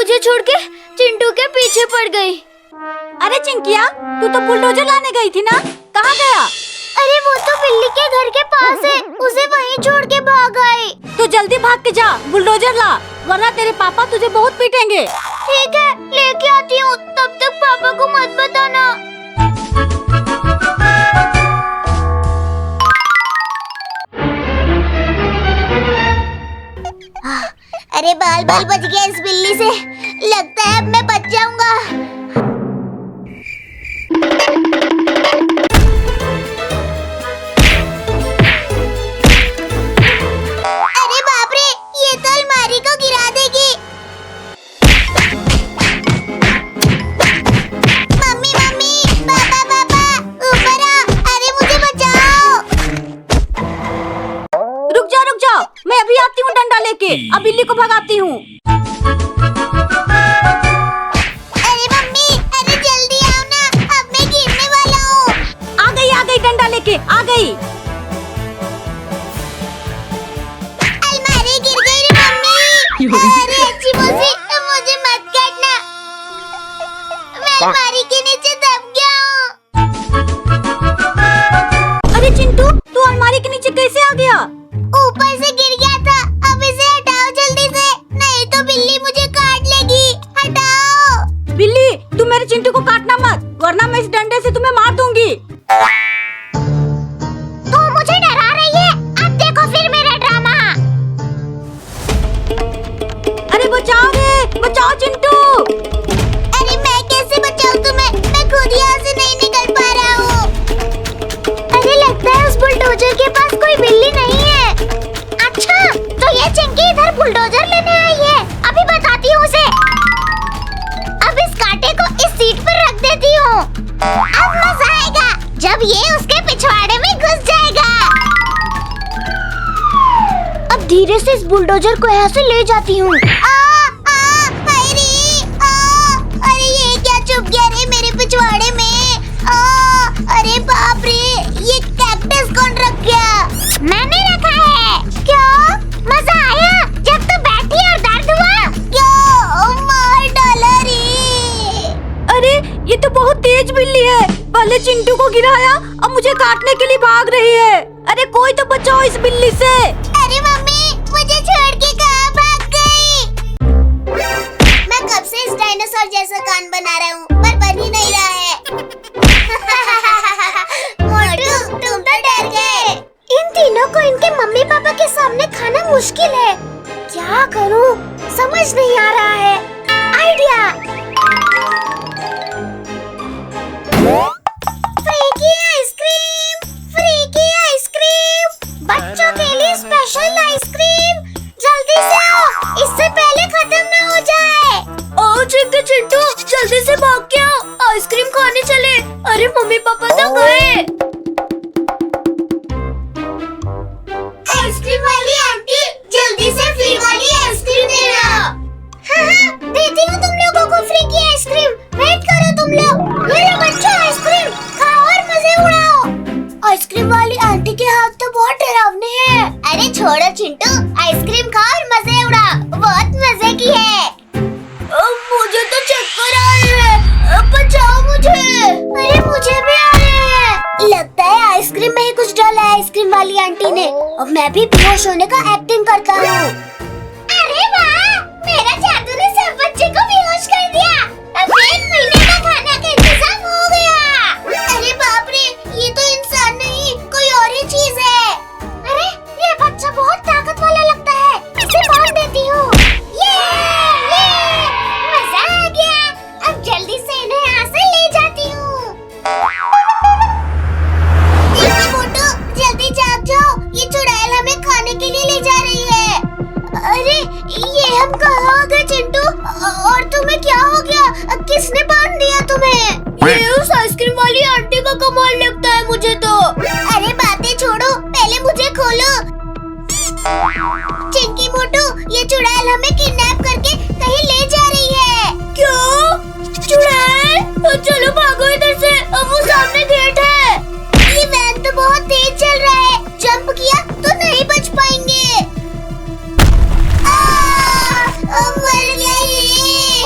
मुझे छोड़ के चिंटू के पीछे पड़ गई। अरे चिंकिया, तू तो बुलडोजर लाने गई थी ना, कहाँ गया? अरे वो तो बिल्ली के घर के पास है, उसे वहीं छोड़ के भाग आई। तू जल्दी भाग के जा, बुलडोजर ला, वरना तेरे पापा तुझे बहुत पीटेंगे। ठीक है, लेके आती हूँ, तब तक पापा को मत बताना। अरे बाल बच गया इस बिल्ली से, लगता है अब मैं बच जाऊंगा। अरे बाप रे, ये तो अलमारी को गिरा देगी। मम्मी मम्मी, पापा ऊपर आ, अरे मुझे बचाओ। रुक जा, मैं अभी आती हूँ डंडा लेके, अब बिल्ली को भगाती हूँ। अरे मम्मी, अरे जल्दी आओ ना, अब मैं गिरने वाला हूँ। आ गई डंडा लेके, आ गई। अलमारी गिर गई रे मम्मी। अरे अच्छी मौसी, मुझे मत काटना, मैं अलमारी के नीचे दब गया हूँ। अरे चिंटू, तू अलमारी के नीचे कैसे आ गया? ऊपर से गिर गया था, अब इसे हटाओ जल्दी से, नहीं तो बिल्ली मुझे काट लेगी। हटाओ। बिल्ली, तू मेरे चिंटू को काटना मत, वरना मैं इस डंडे से तुम्हें मार दूंगी। तू मुझे डरा रही है, अब देखो फिर मेरा ड्रामा। अरे बचाओ चिंटू। अरे मैं कैसे बचाऊं तुम्हें, मैं खुद यहाँ से नहीं निकल पा रहा हूँ। अरे लगता है उस बुलडोजर के पास कोई बिल्ली नहीं है। अच्छा, तो ये चिंकी इधर बुलडोजर लेने आई है, अभी बताती हूँ उसे। अब इस कांटे को इस सीट पर रख देती हूँ, अब मजा आएगा जब ये उसके पिछवाड़े में घुस जाएगा। अब धीरे से इस बुलडोजर को यहाँ से ले जाती हूँ। अरे ये क्या छुप गया रे मेरे पिछवाड़े में। अरे बाप रे, ये कैक्टस कौन रख गया? मैंने रखा है। क्या मजा आया जब तू बैठी और दर्द हुआ? क्या मार डाला रे। अरे ये तो बहुत तेज बिल्ली है, पहले चिंटू को गिराया, अब मुझे काटने के लिए भाग रही है। अरे कोई तो बचाओ इस बिल्ली से। अरे मम्मी, मुझे छोड़ के कहाँ भाग गई? मैं कब से इस डायनासोर जैसा कान बना रहा हूँ, पर बन ही नहीं रहा है। मोटू, तुम तो डर गए। इन तीनों को इनके मम्मी पापा के सामने खाना मुश्किल है, क्या करूँ समझ नहीं आ रहा है। आइडिया, फ्री की आइसक्रीम, बच्चों के लिए स्पेशल आइसक्रीम, जल्दी से आओ, इससे पहले खत्म ना हो जाए। ओ चिंटू, जल्दी से भाग के आओ, आइसक्रीम खाने चले। अरे मम्मी पापा तो गए। आइसक्रीम वाली आंटी, जल्दी से फ्री वाली आइसक्रीम देना। हाँ, देती हूँ तुम लोगों को फ्री की आइसक्रीम, वेट करो तुम लोग। ये लो बच्चों, आइसक्रीम खाओ और मजे उड़ाओ। आइसक्रीम वाली आंटी के हाथ तो बहुत डरावने हैं। अरे छोड़ो चिंटू, आइसक्रीम खाओ और मजे उड़ा, बहुत मजे की है। मुझे तो चक्कर आ रहे हैं, बचाओ मुझे। अरे मुझे भी आ रहे हैं। लगता है आइसक्रीम में ही कुछ डाला है आइसक्रीम वाली आंटी ने। अब मैं भी बेहोश होने का एक्टिंग करता हूँ। अरे वाह, मेरा जादू ने सब बच्चे को बेहोश कर दिया। अब 1 महीने का खाना का इंतजाम हो गया। अरे बाप रे, ये तो इंसान नहीं, कोई और ही चीज है। अरे ये बच्चा बहुत ताकत वाला लगता है, इसे बांध देती हूँ। ये मजा आ गया, अब जल्दी से इन्हें यहाँ से ले जाती हूँ। देखो मोटू, जल्दी जाग जाओ, ये चुड़ैल हमें खाने के लिए ले जा रही है। अरे ये हम कहाँ आ गए चिंटू, और तुम्हें क्या हो गया, किसने बांध दिया तुम्हें? ये उस आइसक्रीम वाली आंटी का कमाल लगता है मुझे तो। अरे बातें छोड़ो, पहले मुझे खोलो। चिंकी मोटू, ये चुड़ैल हमें किडनैप करके कहीं ले जा रही है। क्या चुड़ैल? चलो भागो इधर से, अब वो सामने गेट है। ये वैन तो बहुत तेज चल रहा है, जंप किया तो नहीं बच पाएंगे। मर गई।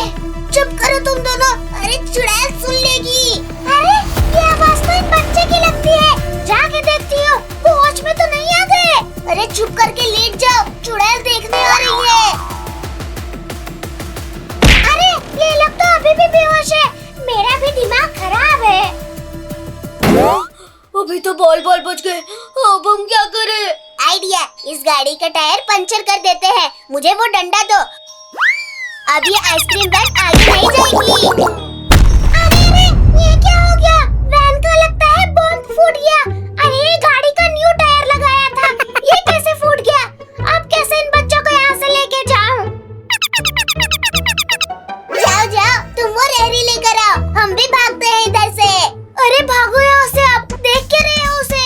चुप करो तुम दोनों। अरे चुड़ैल सुन लेगी। अरे ये आवाज तो इन बच्चे की लगती है। जाके देखती हूँ वो होश में तो नहीं आ गए। अरे चुप करके लेट जाओ, चुड़ैल देखने आ रही है। अरे ये लोग तो अभी भी बेहोश है। मेरा भी दिमाग खराब है। अभी तो बॉल बॉल बच गए, अब हम क्या करें? आइडिया, इस गाड़ी का टायर पंचर कर देते हैं। मुझे वो डंडा दो। अब ये आइसक्रीम वैन आगे नहीं जाएगी। अरे अरे ये क्या हो गया? वैन का लगता है बॉम्ब फूट गया। अरे गाड़ी का न्यू टायर लगाया था, ये कैसे फूट गया? अब कैसे इन बच्चों को यहाँ से लेके जाऊं? जाओ जाओ, तुम वो रेहड़ी लेकर आओ, हम भी भागते हैं इधर से। अरे भागो यहाँ से, आप देख के रहे हो उसे।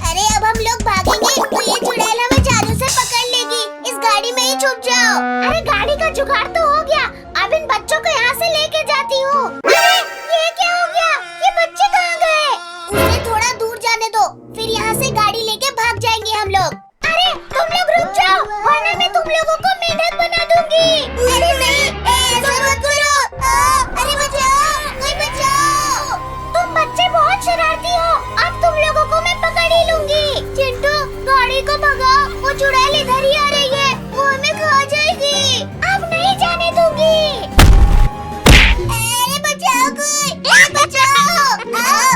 अरे अब हम लोग भागेंगे तो ये चुड़ैल हमें चारों से पकड़ लेगी। इस गाड़ी में ही छुप जाओ। अरे गाड़ी का जुगाड़ तो हो गया, अब इन बच्चों को यहाँ से लेके जाती हूँ। अरे ये क्या हो गया? ये बच्चे कहाँ गए? उन्हें थोड़ा दूर जाने दो, फिर यहाँ से गाड़ी लेके भाग जाएंगे हम लोग। अरे तुम लोग रुक जाओ, वरना मैं तुम लोगों को मेंढक बना दूंगी। अरे नहीं, ऐसा मत करो। अरे बचाओ, कोई बचाओ। तुम बच्चे बहुत शरारती हो, अब तुम लोगों को मैं पकड़ ही लूंगी। चिंटू गाड़ी को भगाओ, वो चुड़ैल इधर ही आ रही है, वो हमें खा जाएगी। अब नहीं जाने दूंगी। अरे बचाओ कोई, अरे बचाओ।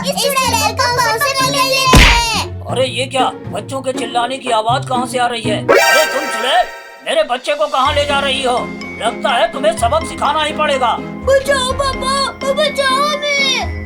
इस चुड़ैल को पाँव से पकड़ लेते हैं। अरे ये क्या? बच्चों के चिल्लाने की आवाज कहाँ से आ रही है? अरे तुम चुड़ैल, मेरे बच्चे को कहाँ ले जा रही हो? लगता है तुम्हें सबक सिखाना ही पड़ेगा। बचाओ पापा, बचाओ हमें।